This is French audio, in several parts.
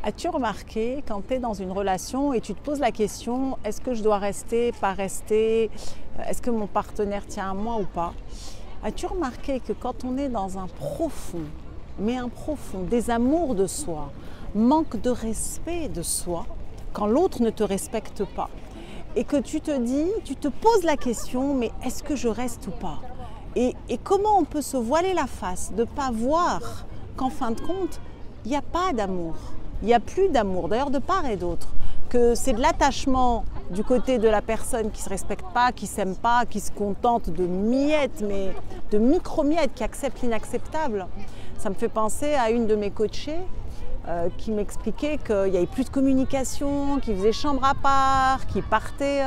As-tu remarqué quand tu es dans une relation et tu te poses la question, est-ce que je dois rester, pas rester, est-ce que mon partenaire tient à moi ou pas? As-tu remarqué que quand on est dans un profond, mais un profond désamour de soi, manque de respect de soi, quand l'autre ne te respecte pas, et que tu te dis, tu te poses la question, mais est-ce que je reste ou pas? Et comment on peut se voiler la face de ne pas voir qu'en fin de compte, il n'y a pas d'amour. Il n'y a plus d'amour, d'ailleurs de part et d'autre. Que c'est de l'attachement du côté de la personne qui ne se respecte pas, qui ne s'aime pas, qui se contente de miettes, mais de micro-miettes, qui accepte l'inacceptable. Ça me fait penser à une de mes coachées qui m'expliquait qu'il n'y avait plus de communication, qui faisait chambre à part, qui partait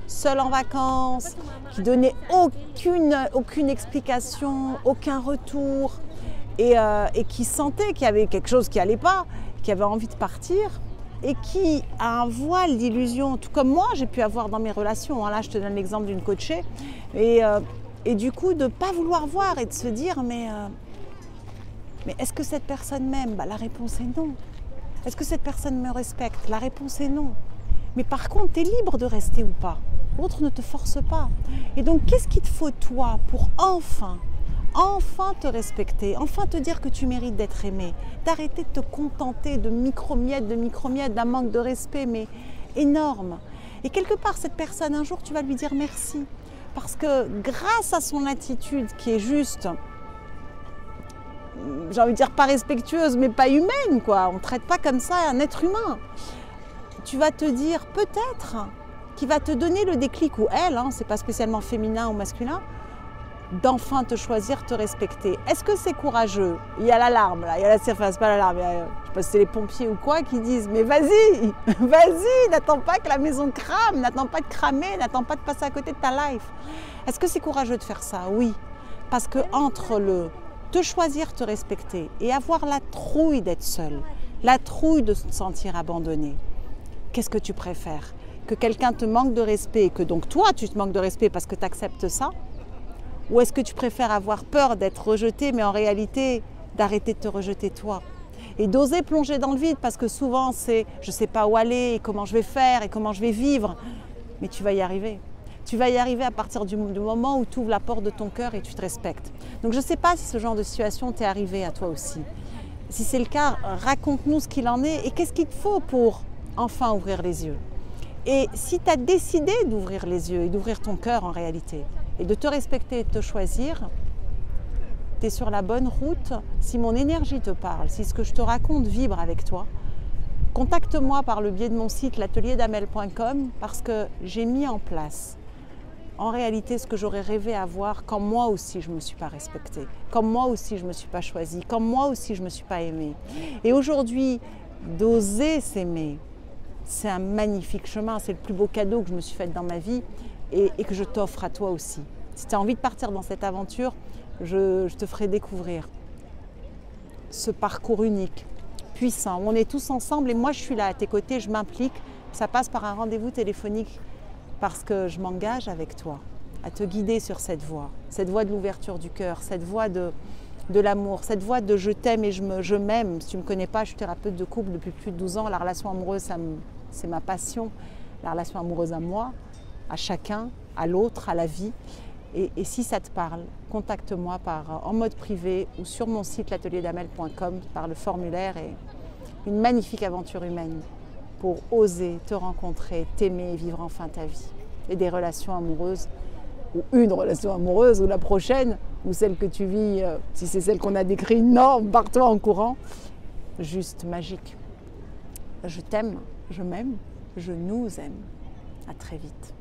seule en vacances, qui donnait aucune explication, aucun retour, et qui sentait qu'il y avait quelque chose qui n'allait pas, qui avait envie de partir, et qui a un voile d'illusion, tout comme moi j'ai pu avoir dans mes relations. Là, je te donne l'exemple d'une coachée, et du coup de ne pas vouloir voir et de se dire mais est-ce que cette personne m'aime? La réponse est non. Est-ce que cette personne me respecte? La réponse est non. Mais par contre, tu es libre de rester ou pas. L'autre ne te force pas. Et donc, qu'est-ce qu'il te faut toi pour enfin te respecter, enfin te dire que tu mérites d'être aimé, d'arrêter de te contenter de micro-miettes, d'un manque de respect, mais énorme. Et quelque part, cette personne, un jour, tu vas lui dire merci. Parce que grâce à son attitude qui est juste, j'ai envie de dire pas respectueuse, mais pas humaine, quoi. On ne traite pas comme ça un être humain. Tu vas te dire peut-être qu'il va te donner le déclic, ou elle, c'est pas spécialement féminin ou masculin, d'enfin te choisir, te respecter. Est-ce que c'est courageux? Il y a l'alarme, là, il y a la surface, pas l'alarme, je sais pas si c'est les pompiers ou quoi, qui disent mais vas-y, n'attends pas que la maison crame, n'attends pas de cramer, n'attends pas de passer à côté de ta life. Est-ce que c'est courageux de faire ça? Oui, parce que entre le te choisir, te respecter et avoir la trouille d'être seul, la trouille de se sentir abandonné, qu'est-ce que tu préfères? Que quelqu'un te manque de respect et que donc toi tu te manques de respect parce que tu acceptes ça? Ou est-ce que tu préfères avoir peur d'être rejeté, mais en réalité d'arrêter de te rejeter toi? Et d'oser plonger dans le vide, parce que souvent c'est je ne sais pas où aller, et comment je vais faire, et comment je vais vivre. Mais tu vas y arriver. Tu vas y arriver à partir du moment où tu ouvres la porte de ton cœur et tu te respectes. Donc je ne sais pas si ce genre de situation t'est arrivé à toi aussi. Si c'est le cas, raconte-nous ce qu'il en est et qu'est-ce qu'il te faut pour enfin ouvrir les yeux. Et si tu as décidé d'ouvrir les yeux et d'ouvrir ton cœur en réalité, et de te respecter et de te choisir, tu es sur la bonne route. Si mon énergie te parle, si ce que je te raconte vibre avec toi, contacte-moi par le biais de mon site l'atelierDamel.com, parce que j'ai mis en place en réalité ce que j'aurais rêvé avoir quand moi aussi je ne me suis pas respectée, quand moi aussi je ne me suis pas choisie, quand moi aussi je ne me suis pas aimée. Et aujourd'hui, d'oser s'aimer, c'est un magnifique chemin, c'est le plus beau cadeau que je me suis fait dans ma vie et que je t'offre à toi aussi. Si tu as envie de partir dans cette aventure, je te ferai découvrir ce parcours unique, puissant, où on est tous ensemble et moi je suis là à tes côtés, je m'implique. Ça passe par un rendez-vous téléphonique parce que je m'engage avec toi à te guider sur cette voie de l'ouverture du cœur, cette voie de l'amour, cette voie de je t'aime et je m'aime. Si tu ne me connais pas, je suis thérapeute de couple depuis plus de 12 ans. La relation amoureuse, c'est ma passion. La relation amoureuse à moi, à chacun, à l'autre, à la vie. Et si ça te parle, contacte-moi en mode privé ou sur mon site l'atelierDamel.com par le formulaire, et une magnifique aventure humaine pour oser te rencontrer, t'aimer et vivre enfin ta vie. Et des relations amoureuses, ou une relation amoureuse, ou la prochaine, ou celle que tu vis, si c'est celle qu'on a décrite, non, barre-toi en courant, juste magique. Je t'aime, je m'aime, je nous aime. À très vite.